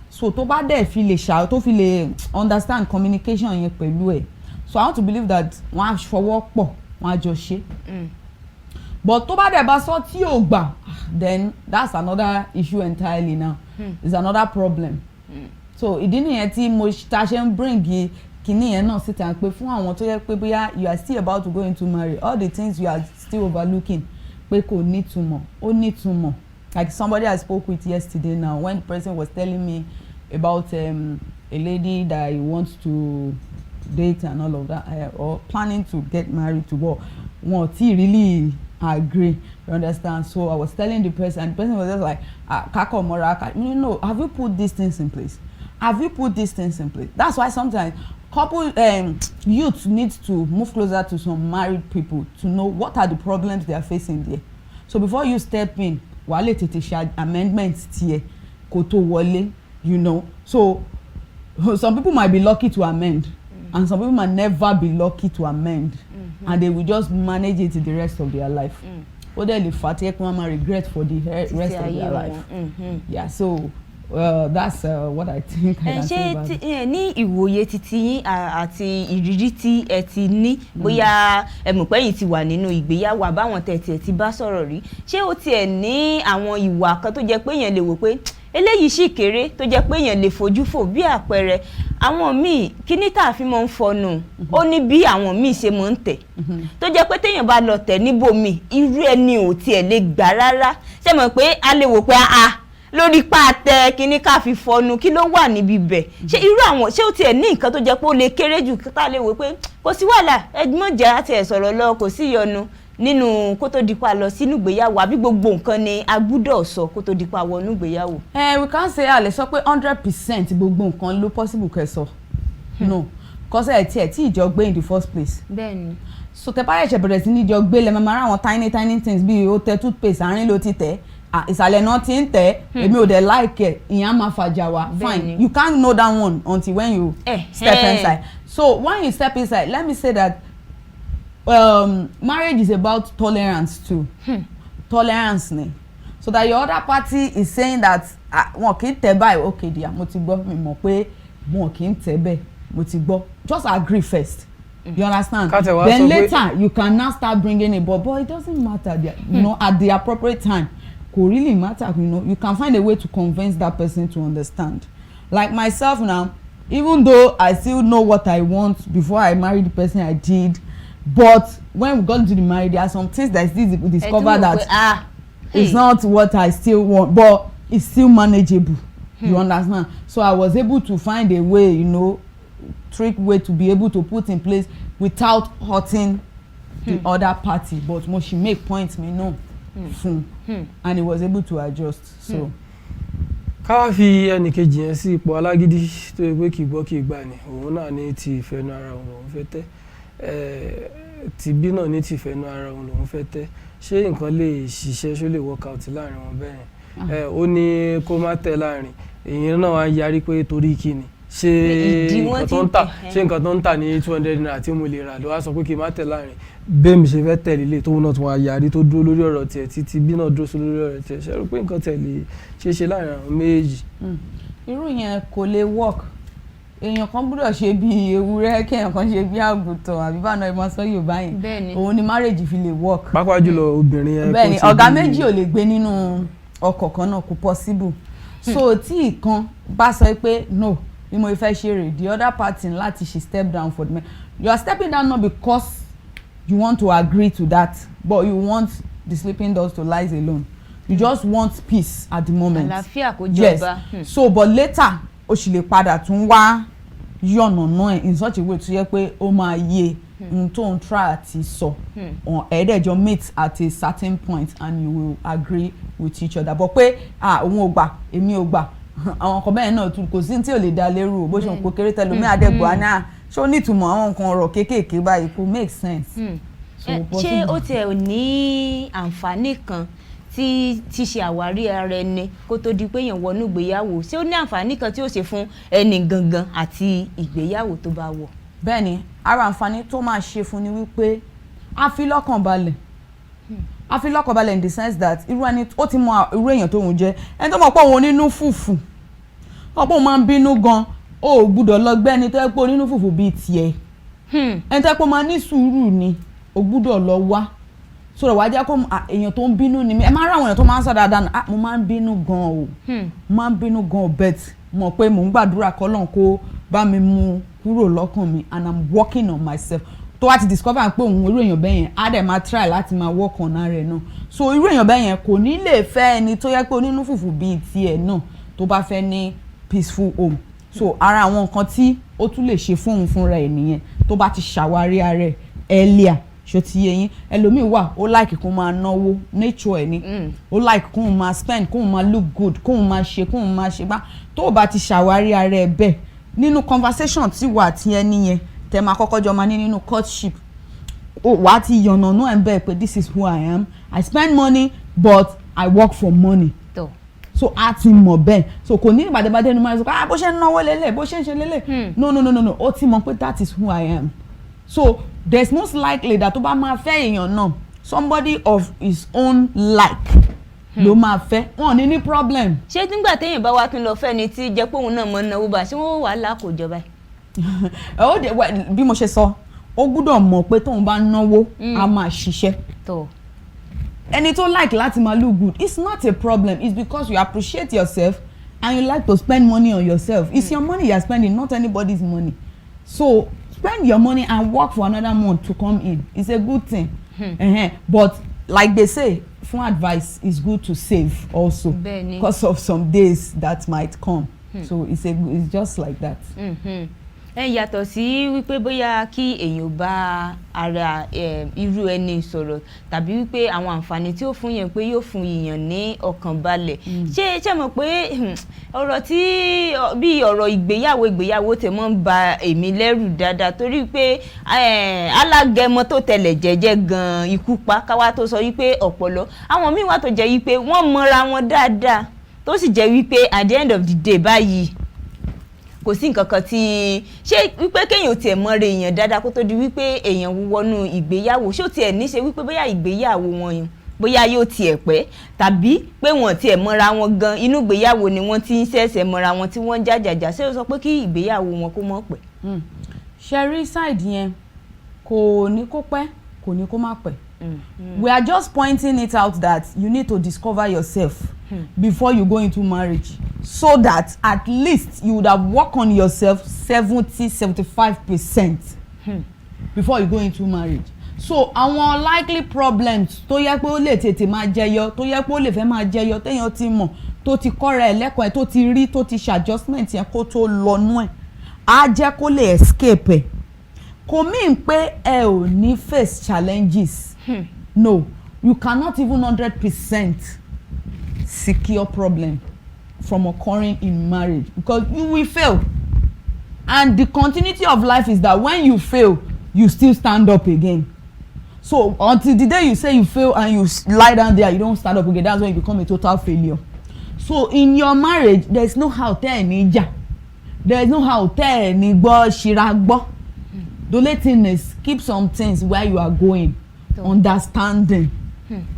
So tó bá dẹ̀ fi lè tó fi lè understand communication yẹn pẹ̀lú ẹ̀ so I want to believe that wọ́n á fọwọ́ pọ̀ wọ́n á jọ ṣe. But tó bá dẹ̀ bá sọ tí ò gbà then that's another issue entirely now. It's another problem. So ìdí nìyẹn tí mo ta ṣe ń bring kìíní yẹn náà síta pé fún àwọn tó yẹ pé bóyá you are still about to go into marriage all the things you are still overlooking pé kò nítumọ̀ ó nítumọ̀. Like somebody I spoke with yesterday now when the person was telling me about a lady that he wants to date and all of that or planning to get married to what wọn tí really agree, you understand? So I was telling the person and the person was just like kako mora no, have you put these things in place? Have you put these things in place? That's why sometimes couple youth need to move closer to some married people to know what are the problems they are facing there. So before you step in wale tètè ṣe amendments tiẹ̀ kó tó wọlé, you know. So some people might be lucky to amend and some people might never be lucky to amend and they will just manage it the rest of their life. Ó dẹ̀ lè fà tí ẹ kí wọ́n máa regret for the rest of their life. Yeah, so that's what I think I can say about it. Ṣé ní ìwòye titi yín àti ìrírí tí ẹ ti ní bóyá ẹ̀mùpẹ́yìn ti wà nínú ìgbéyàwó àbáwọn tẹ̀tẹ̀ ti bá sọ̀rọ̀ rí ṣé ó tiẹ̀ ní àwọn ìwà kan tó jẹ́ pé èèyàn lè wò pé eléyìí sì kéré tó jẹ́ pé èèyàn lè fojú fò bí àpẹẹrẹ àwọn míì kíní tá a fi mọ́ ń fọnù ó ní bí àwọn míì ṣe mọ́ ń tẹ̀ tó jẹ́ pé téèyàn bá lọ tẹ̀ níbòmíì irú ẹni ò tiẹ̀ lè gbà rárá ṣé mọ̀ pé a lè wò pé lórí pàtẹ kíní ká fi fọnù kí ló wà níbi bẹ̀ ṣé irú àwọn ṣé ó tiẹ̀ ní nǹkan tó jẹ́ pé ó lè kéré jù tá a lè wò pé kò sí wàhálà ẹgbọ́n jẹ́ àti ẹ̀ sọ̀rọ̀ lọ kò sí ìyọnu nínú kó tó di pa lọ sínú ìgbéyàwó àbí gbogbo nǹkan ni a gbúdọ̀ sọ kó tó di pa wọnú ìgbéyàwó. We can't say a lè sọ pé 100% gbogbo nǹkan ló possible kẹ́ sọ. No, cause tí ìjọ gbé in the first place. Bẹ́ẹ̀ni. So tẹ́ bá ṣe bẹ̀rẹ̀ sí ní ìjọ gbé lẹ máa ra àwọn tiny things bí ó tẹ toothpaste àárín ló ti tẹ̀. Ìsàlẹ̀ náà ti ń tẹ̀, èmi ò dẹ̀ like ẹ̀, ìyẹn máa fàjà wá. Fine, you can't know that one until when you step inside. So when you step inside, let me say that marriage is about tolerance too. Tolerance ni. So that your other party is saying that wọn kì í tẹ̀ báyìí, okay dear, mo ti gbọ́, mi mọ̀ pé wọn kì í tẹ̀ bẹ́ẹ̀, mo ti gbọ́. Just agree first. You understand? Then later you can now start bringing it, but it doesn't matter. You know, at the appropriate time, could really matter. You know, you can find a way to convince that person to understand. Like myself now, even though I still know what I want before I married the person I did, but when we got into the marriage, there are some things that I still discover that it's not what I still want, but it's still manageable. You understand? So I was able to find a way, you know, trick way to be able to put in place without hurting the other party. But when she make points, me no, and he was able to adjust. So. Ká fi ẹnìkejì yẹn sí ipò alágídí tó yẹ pé kì í gbọ́ kì í gbà ní òun náà ní ti ìfẹ́nu ara òun fẹ́ tẹ́ tìbí náà ní ti ìfẹ́nu ara òun fẹ́ tẹ́ ṣé nǹkan lè ṣiṣẹ́ ṣó lè work out láàrin wọn bẹ́ẹ̀ ó ní kó má tẹ́ láàrin èyí náà wá yarí pé torí kí ni ṣé nǹkan tó ń tà ní 200 naira tí mo lè rà ló wá sọ pé kí n má tẹ̀ láàrin bẹ́ẹ̀ mi ṣe fẹ́ tẹ̀lé lè tóun náà tún wá yarí tó dúró lórí ọ̀rọ̀ tiẹ̀ títí bí náà dúró sí lórí ọ̀rọ̀ tiẹ̀ ṣe rò pé nǹkan tẹ̀lé ṣe láàrin àwọn méjì. Irú yẹn kò lè work. Èèyàn kan gbọ́dọ̀ ṣe bí ewúrẹ́ kéèyàn kan ṣe bí àgùntàn àbí bá náà ìmọ̀ sọ Yorùbá yẹn òun ni marriage fi lè work. Pàápàá jùlọ obìnrin yẹn. Bẹ́ẹ̀ni ọ̀gá méjì ò lè gbé nínú ọkọ̀ kan náà kò possible. So tí ìkan bá sọ pé no bí mo fẹ́ ṣe rè the other party láti ṣe step down for the man. You are stepping down not because you want to agree to that, but you want the sleeping dogs to lie alone. You just want peace at the moment. Àlàáfíà kó jọba. Yes. So but later ó sì lè padà tún wá yọ̀nà náà in such a way tó yẹ pé ó máa yé ohun tó ń try àti sọ. Ẹ̀ẹ́dẹ̀jọ meet at a certain point and you will agree with each other. But pé òun ò gbà èmi ò gbà àwọn kan bẹ́ẹ̀ náà kò sí tí ò lè dá lérò bó ṣe ń kó kéré tẹlómi àdẹ́gbọ̀ àná ṣé ó ní ìtumọ̀ àwọn nǹkan ọ̀rọ̀ kéékèèké báyìí kò make sense. Ṣé ó tiẹ̀ ní àǹfààní kan tí ṣe àwárí ara ẹni kó tó di pé èèyàn wọnú ìgbéyàwó ṣé ó ní àǹfààní kan tí ó ṣe fún ẹni gangan àti ìgbéyàwó tó bá wọ̀? Bẹ́ẹ̀ni ara àǹfààní tó máa ṣe fún ni wípé a fi lọ́kàn balẹ̀. I feel like in the sense that irú ẹni ó ti mọ irú èèyàn tó ń jẹ́ ẹni tó mọ̀ pé òun nínú fùfù ọ̀pọ̀ òun máa ń bínú gan ó gbúdọ̀ lọ gbé ẹni tó yẹ pé onínú fùfù bíi tiẹ̀ ẹni tó yẹ pé ó máa ní sùúrù ni ó gbúdọ̀ lọ wá sọ̀rọ̀ wá jẹ́ kó èèyàn tó ń bínú ni ẹ máa ń ráwọn èèyàn tó máa ń sọ dáadáa mo máa ń bínú gan o máa ń bínú gan o bet mọ̀ pé mò ń gbàdúrà k'Ọlọ́run kó bá mi mú kúrò lọ́kàn mi and I'm working on myself tó wá ti discover pé òun irú èèyàn bẹ́ẹ̀ yẹn á dẹ̀ máa try láti máa work on ara rẹ̀ náà so irú èèyàn bẹ́ẹ̀ yẹn kò ní lè fẹ́ ẹni tó yẹ pé onínú fùfù bíi tiẹ̀ náà tó bá fẹ́ ní peaceful home so ara àwọn nǹkan tí ó tún lè ṣe fún òun fúnra ẹ̀ nìyẹn tó bá ti ṣàwárí ara ẹ̀ earlier ṣó ti yé yín ẹlòmíì wà ó like kó máa náwó nature ẹ̀ ni ó like kó máa spend kó máa look good kó máa ṣe bá tó o bá ti ṣàwárí ara ẹ̀ bẹ́ẹ̀ nínú conversation tí wà tí ẹni yẹn tẹ máa kọ́kọ́ jọ máa ní nínú courtship wà á ti yànnà náà ẹ̀ bẹ́ẹ̀ pé this is who I am I spend money but I work for money so a ti mọ̀ bẹ́ẹ̀ so kò ní ìbàdàbàdà ẹnu máa ń sọ bó ṣe ń náwó lélẹ̀ bó ṣe ń ṣe lélẹ̀ no ó ti mọ̀ pé that is who I am so there's most likely that tó bá máa fẹ́ èèyàn náà somebody of his own like ló máa fẹ́ wọn ní ní problem. ṣé nígbà téèyàn bá wá kí n lọ fẹ́ ni tí jẹ́ pé òun náà mọ̀ náwó bá ṣé wọ́n wà lákòjọ báyìí. bí mo ṣe sọ ó gbọ́dọ̀ mọ̀ pé tóun bá náwó a máa ṣiṣẹ́. ẹni tó like láti máa look good it's not a problem it's because you appreciate yourself and you like to spend money on yourself it's your money you are spending not anybody's money so spend your money and work for another month to come in it's a good thing but like they say fún advice it's good to save also because of some days that might come so it's just like that. Yàtọ̀ sí wípé bóyá kí èèyàn bá ara irú ẹni sọ̀rọ̀ tàbí wípé àwọn àǹfààní tí ó fún yẹn pé yóò fún èèyàn ní ọkàn balẹ̀. Ṣé mọ̀ pé ọ̀rọ̀ tí bí ọ̀rọ̀ ìgbéyàwó tẹ̀ mọ́ ń ba èmi lẹ́rù dáadáa torí pé alágẹmọ tó tẹ̀lẹ̀ jẹ́jẹ́ gan ikú pa káwá tó sọ wípé ọ̀pọ̀lọ àwọn míì wà tó jẹ́ wípé wọ́n mọra wọn dáadáa tó sì jẹ́ wípé at the end of the day báyìí kò sí nǹkan kan tí ṣé wípé kéèyàn tiẹ̀ mọ re èèyàn dáadáa kó tó di wípé èèyàn wọnú ìgbéyàwó ṣó tiẹ̀ ní ṣe wípé bóyá ìgbéyàwó wọn yẹn bóyá yóò tiẹ̀ pẹ́ tàbí pé wọ́n tiẹ̀ mọ́ra wọn gan inú ìgbéyàwó ni wọ́n ti ń ṣẹ̀ṣẹ̀ mọ́ra wọn tí wọ́n ń jàjàjà ṣé ó sọ pé kí ìgbéyàwó wọn kó mọ́ pẹ́. Sherry side yẹn kò ní kó pẹ́ kò ní kó má pẹ́. We are just pointing it out that you need to discover yourself before you go into marriage so that at least you would have worked on yourself 70-75% before you go into marriage. So àwọn likely problems tó yẹ pé ó lè tètè máa jẹyọ tó yẹ pé ó lè fẹ́ máa jẹyọ téèyàn ti mọ̀ tó ti kọ́ra ẹ̀ lẹ́kọ̀ọ́ ẹ̀ tó ti rí tó ti ṣàdjustment yẹn kó tó lọ́nú ẹ̀ á jẹ́ kó lè escape ẹ̀ kò mean pé ẹ ò ní face challenges. No, you cannot even 100% secure problem from occurring in marriage because you will fail. And the continuity of life is that when you fail, you still stand up again. So until the day you say you fail and you lie down there, you don't stand up again, that's when you become a total failure. So in your marriage, there is no how tẹ́ ẹ̀ ní jà. There is no how tẹ́ ẹ̀ ní gbọ́ ṣíra gbọ́. The only thing is keep some things where you are going. Understanding,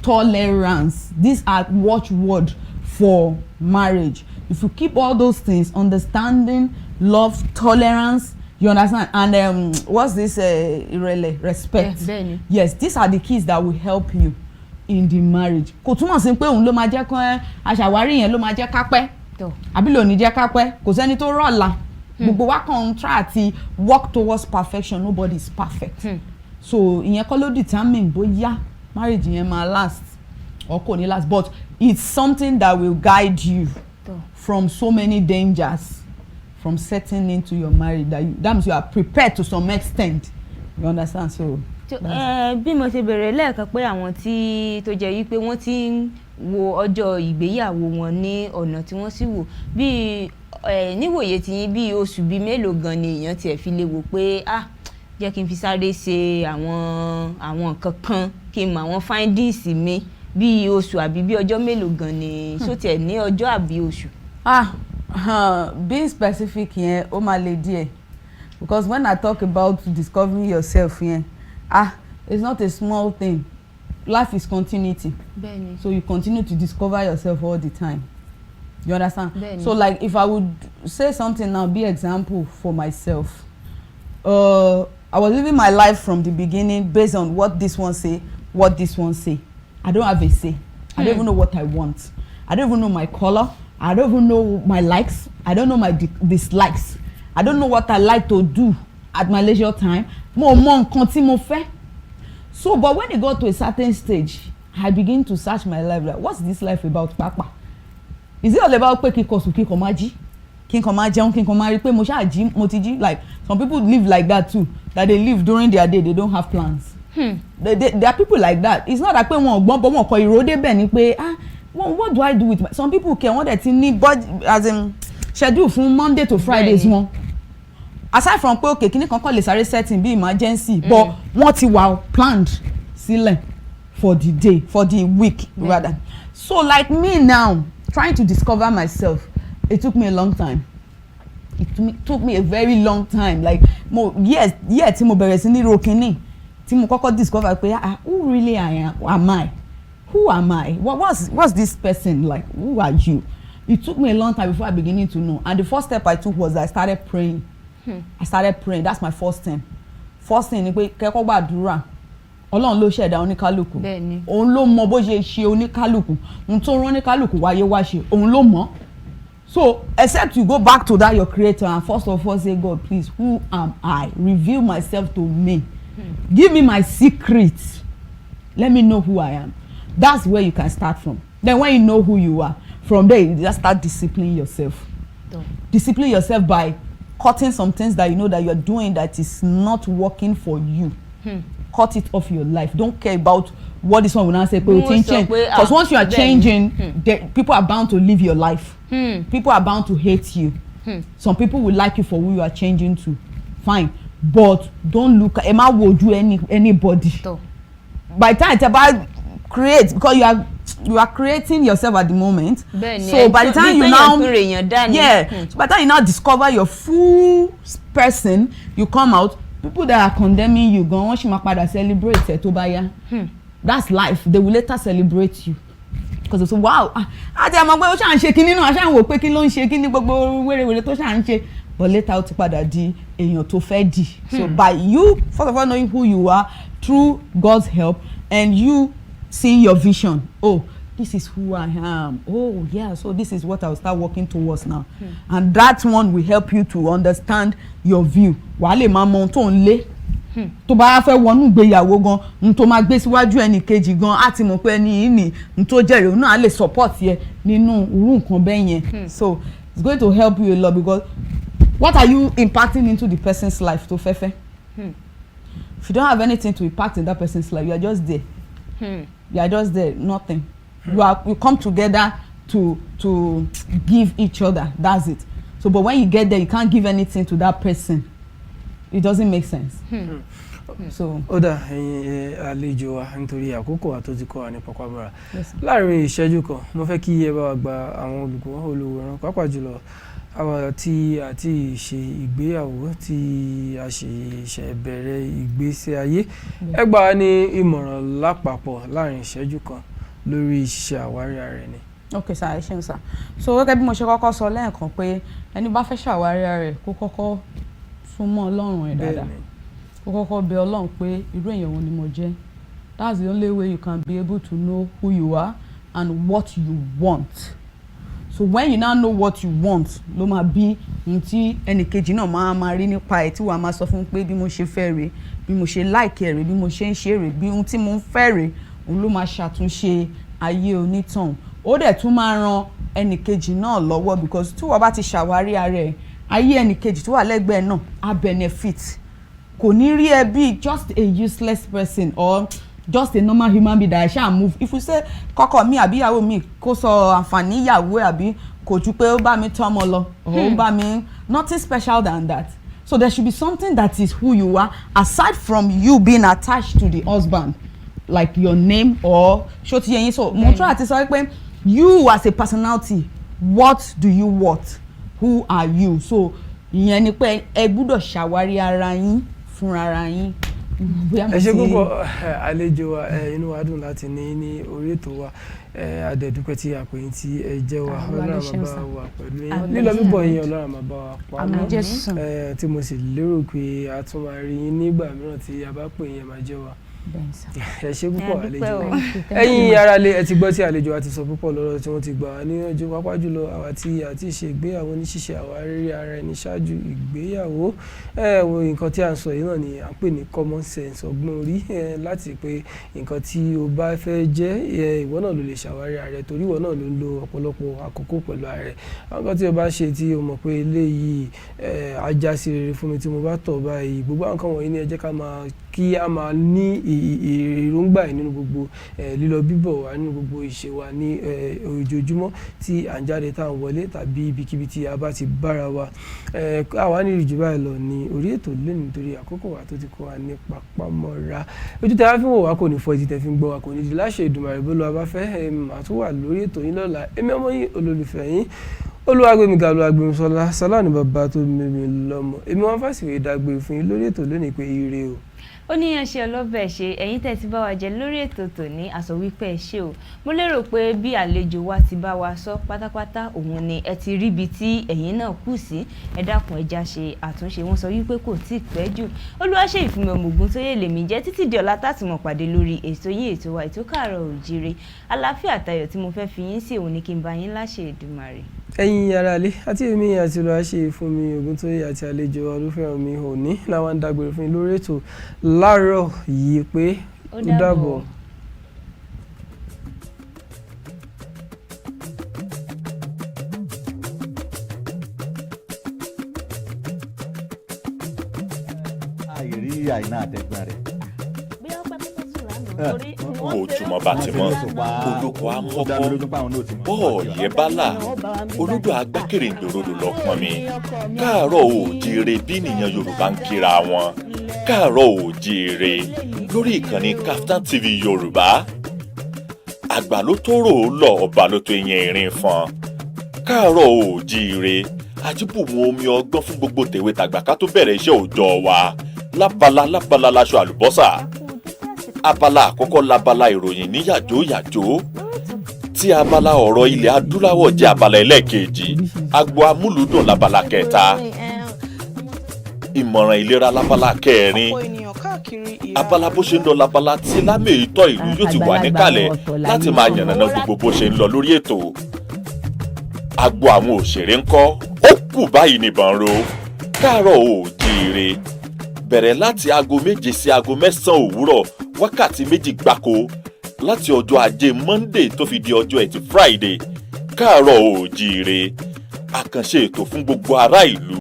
tolerance. These are watchword for marriage. If you keep all those things, understanding, love, tolerance, you understand, and what's this respect? Yes, these are the keys that will help you in the marriage. Kò túmọ̀ sí pé òun ló máa jẹ́ kán aṣàwárí yẹn ló máa jẹ́ kápẹ́ àbí ló ní jẹ́ kápẹ́ kò sẹ́ni tó rọ̀la gbogbo wa kàn try to work towards perfection. Nobody is perfect. So ìyẹn kọ́ ló determine bóyá marriage yẹn máa last or kò ní last, but it's something that will guide you from so many dangers from setting into your marriage that means you are prepared to some extent. You understand? So bí mo ṣe bẹ̀rẹ̀ lẹ́ẹ̀kan pé àwọn tí tó jẹ́ wípé wọ́n ti ń wo ọjọ́ ìgbéyàwó wọn ní ọ̀nà tí wọ́n sì wò bí níwòye tí yín bí oṣù bíi mélòó gan ni èèyàn tiẹ̀ fi lè wò pé jẹ́ kí n fi sáré ṣe àwọn nǹkan kan kí n mọ àwọn findings mi bí oṣù àbí bí ọjọ́ mélòó gan ni ṣó tiẹ̀ ní ọjọ́ àbí oṣù. Being specific yẹn ó máa le díẹ̀ because when I talk about discovering yourself yẹn it's not a small thing. Life is continuity. Bẹ́ẹ̀ni. So you continue to discover yourself all the time. You understand? Bẹ́ẹ̀ni. So like if I would say something now, be example for myself. I was living my life from the beginning based on what this one say, what this one say. I don't have a say. I don't even know what I want. I don't even know my color. I don't even know my likes. I don't know my dislikes. I don't know what I like to do at my leisure time. Mo mọ nǹkan tí mo fẹ́. So, but when it got to a certain stage, I begin to search my life like, what's this life about, Papa? Is it all about pé kíkọ sùn kíkọ má jí? Kíkọ má jẹun, kíkọ má rí pé mo ṣáà jí, mo ti jí? Like, some people live like that too. That they live during their day, they don't have plans. There are people like that. It's not that pé wọn gbọ́n bọ́ wọn kọ ìròdé bẹ́ẹ̀ ni pé what do I do with my... Some people care wọ́n dẹ̀ ti ní budget as in schedule from Monday to Fridays wọn. Aside from pé okay kíní kan kọ́ lè sáré setting bí emergency but wọ́n ti wà planned sílẹ̀ for the day, for the week rather. So like me now, trying to discover myself, it took me a long time. It took me a very long time. Like tí mo bẹ̀rẹ̀ sí ní ro kíní tí mo kọ́kọ́ discover pé who really am I? Who am I? What's this person like? Who are you? It took me a long time before I beginning to know. And the first step I took was I started praying. I started praying. That's my first thing. First thing ni pé kẹ́kọ̀ọ́ gbàdúrà. Ọlọ́run ló ṣẹ̀dá oníkálùkù. Bẹ́ẹ̀ni. Òun ló mọ bó ṣe ṣe oníkálùkù. Ohun tó rán oníkálùkù wáyé wá ṣe. Òun ló mọ̀. So except you go back to that your creator and first of all say, God, please, who am I? Reveal myself to me. Give me my secrets. Let me know who I am. That's where you can start from. Then when you know who you are, from there you just start disciplining yourself. Discipline yourself by cutting some things that you know that you're doing that is not working for you. Cut it off your life. Don't care about what this one will now say. Change. Because once you are changing, people are bound to live your life. People are bound to hate you. Some people will like you for who you are changing to. Fine. But don't look at Emma will do anybody. By the time it's about create, because you are creating yourself at the moment. So by the time you now so by the time you now discover your full person, you come out, people that are condemning you go once you mapada celebrate etobaya. That's life. They will later celebrate you because they say wow ati amagbe o sha nse kini na sha wo pe kin lo nse kini gbogbo were to sha nse, but later o ti padà di èyàn tó fẹ́ di. So by you first of all knowing who you are through God's help and you seeing your vision, oh this is who I am, oh yeah, so this is what I'll start working towards now. And that one will help you to understand your view. Wàá lè máa mọ tó ń lé tó bá fẹ́ wọnú ìgbéyàwó gan n tó máa gbé síwájú ẹni kejì gan á ti mọ̀ pé ẹni yìí ni n tó jẹ́rìí òun náà lè support yẹ nínú irú nǹkan bẹ́ẹ̀ yẹn. So it's going to help you a lot because what are you impacting into the person's life tó fẹ́fẹ́? If you don't have anything to impact in that person's life, you are just there. You are just there, nothing. You come together to give each other. That's it. So but when you get there, you can't give anything to that person. It doesn't make sense. So Oda àlejò wa nítorí àkókò àtòjúkọ wa ní Pàpàmọ́ra. Láàrin ìṣẹ́jú kan, mo fẹ́ kí ẹ bá wa gba àwọn olùgbọ́ olùwòran pàápàá jùlọ àwọn tí àti ṣe ìgbéyàwó tí a ṣe bẹ̀rẹ̀ ìgbésí ayé. Ẹ gbà wá ní ìmọ̀ràn lápapọ̀ láàrin ìṣẹ́jú kan lórí iṣẹ́ àwárí ara ẹni. Okay sir, ẹ ṣeun sir. So gẹ́gẹ́ bí mo ṣe kọ́kọ́ sọ lẹ́ẹ̀kan pé ẹni bá fẹ́ ṣàwárí ara rẹ̀ kó kọ́kọ́ súnmọ́ Ọlọ́run ẹ̀ dáadáa. Kó kọ́kọ́ bẹ̀ Ọlọ́run pé irú èèyàn wo ni mo jẹ́. That's the only way you can be able to know who you are and what you want. So when you now know what you want, ló máa bí ntí ẹnìkejì náà máa rí nípa ẹ̀ tí wàá máa sọ fún pé bí mo ṣe fẹ́ rè, bí mo ṣe like rè, bí mo ṣe ń ṣe rè, bí ohun tí mo ń fẹ́ rè, òun ló máa ṣàtúnṣe ayé onítàn. Ó dẹ̀ tún máa ran ẹnìkejì náà lọ́wọ́ because tí wọ́n bá ti ṣàwárí ara ẹ̀, ayé ẹnìkejì tó wà lẹ́gbẹ̀ẹ́ náà á benefit. Kò ní rí ẹ bí just a useless person or just a normal human being that I shall move. If you say kọ́kọ́ mi àbí ìyàwó mi kó sọ àǹfààní ìyàwó àbí kò ju pé ó bá mi tọ́mọ lọ or ó bá mi, nothing special than that. So there should be something that is who you are aside from you being attached to the husband, like your name or ṣó ti yẹ yín. So mo try to say pé you as a personality, what do you want? Who are you? So ìyẹn ni pé ẹ gbọ́dọ̀ ṣàwárí ara yín fúnra ara yín. Ẹ ṣé púpọ̀ àlejò wa, inú wa dùn láti ní orí ètò wa. Adẹ̀dúpẹ́ tí àpèyìn tí ẹ jẹ́ wa, Ọlọ́run máa bá wa pẹ̀lú yín. Lílọ bíbọ̀ yín Ọlọ́run máa bá wa pamọ́. Tí mo sì lérò pé a tún máa rí yín nígbà mìíràn tí a bá pè yín máa jẹ́ wa. Ẹ ṣé púpọ̀ àlejò. Ẹ̀yin aráalé, ẹ ti gbọ́ tí àlejò wa ti sọ púpọ̀ lọ́rọ̀ tí wọ́n ti gbà wá níyànjú pàápàá jùlọ àwa tí àti ṣe ìgbéyàwó ní ṣíṣe àwárí ara ẹni ṣáájú ìgbéyàwó. Nǹkan tí a ń sọ yìí náà ni à ń pè ní common sense, ọgbọ́n orí, láti pé nǹkan tí o bá fẹ́ jẹ́ ìwọ náà ló lè ṣàwárí ara rẹ torí ìwọ náà ló ń lo ọ̀pọ̀lọpọ̀ àkókò pẹ̀lú ara rẹ. Àwọn nǹkan tí o bá ṣe tí o mọ̀ pé eléyìí ajá sí rere fún mi tí mo bá tọ̀ báyìí, gbogbo àwọn nǹkan wọ̀nyí ni ẹ jẹ́ kí a máa ní èròǹgbà nínú gbogbo lílọ bíbọ̀ wa, nínú gbogbo ìṣe wa ní ojoojúmọ́ tí à ń jáde tá à ń wọlé tàbí ibikíbi tí a bá ti bára wa. Àwa ní ìrìjù báyìí lọ ní orí ètò lónìí nítorí àkókò wa tó ti kó wa ní Pàpàmọ́ra. Ojú tẹ́ wá fi wò wá kò ní fọ́, etí tẹ́ fi ń gbọ́ wa kò ní di láṣẹ Èdùmàrè bó lọ bá fẹ́. Màá tún wà lórí ètò yín lọ́la. Èmi ọmọ yín olólùfẹ́ yín Olúwagbémiga Olúwagbémisọ́lá, Sàláù ni bàbá tó mímí lọ́mọ. Èmi wọn fásitì ìdágbére fún yín lórí ètò lónìí pé ire o. Ó ní ẹṣẹ ọlọ́bẹ̀ ṣe ẹ̀yin tẹ́ ti bá wa jẹ lórí ètò tòní àsọ wípé ẹ ṣé o. Mo lérò pé bí àlejò wa ti bá wa sọ pátápátá òun ni ẹ ti ríbi tí ẹ̀yin náà kù sí. Ẹ dákun ẹja ṣe àtúnṣe. Wọ́n sọ wípé kò tí ì pẹ́ jù. Olúwaṣeyìfúnmi ọmọ Ògúntóyè lèmi jẹ́ títí di ọ̀la tá ti mọ̀ pàdé lórí ètò yín ètò wa ètò Kaaro Oojiire. Àlàáfíà àtayọ̀ tí mo fẹ́ fi yín sí òun ni kí n bá yín láṣẹ Èdùmàrè. Ẹ̀yin aráalé àti èmi àti Olúwaṣeyìfúnmi Ògúntóyè àti àlejò Olúfẹ́rànmi òní làwọn ń dágbére fún yín lórí ètò láàárọ̀ yìí pé ó dàbọ̀. iná àtẹ̀gbọ́n rẹ̀. ojúmọ́ bá ti mọ́ olóko amọ́kọ́ bọ́ọ̀yẹ́ bálà olódò agbákèrèǹdòrodò lọ pọn mi káàárọ̀ oòjíire bí nìyẹn Yorùbá ń kíra wọn káàárọ̀ oòjíire lórí ìkànnì KAFTAN TV Yorùbá àgbà ló tó rò ó lọ ọba ló tó yẹn ìrìn fọn káàárọ̀ oòjíire àjíbùmọ̀ omi ọgbọ́n fún gbogbo tèwe tàgbà ká tó bẹ̀rẹ̀ iṣẹ́ òòjọ́ wa lábala láṣọ àlùbọ́sà abala àkọ́kọ́ labala ìròyìn ní yàjóyàjó tí abala ọ̀rọ̀ ilẹ̀ adúláwọ̀ jẹ́ abala ẹlẹ́ẹ̀kejì agbo amúlùdùn labala kẹta ìmọ̀ràn ìlera labala kẹrin abala bó ṣe ń lọ labala tí lámì ìtọ́ ìlú yóò ti wà níkàlẹ̀ láti máa yànnàná gbogbo bó ṣe ń lọ lórí ètò agbo àwọn òṣèré ńkọ́ ó kù báyìí nìbọn ro káàárọ̀ oòjíire bẹ̀rẹ̀ láti aago 7 sí aago 9 òwúrọ̀ wákàtí 2 gbáko láti ọjọ́ ajé Monday tó fi di ọjọ́ ẹtì Friday káàárọ̀ oòjíire àkànṣe ètò fún gbogbo ará ìlú.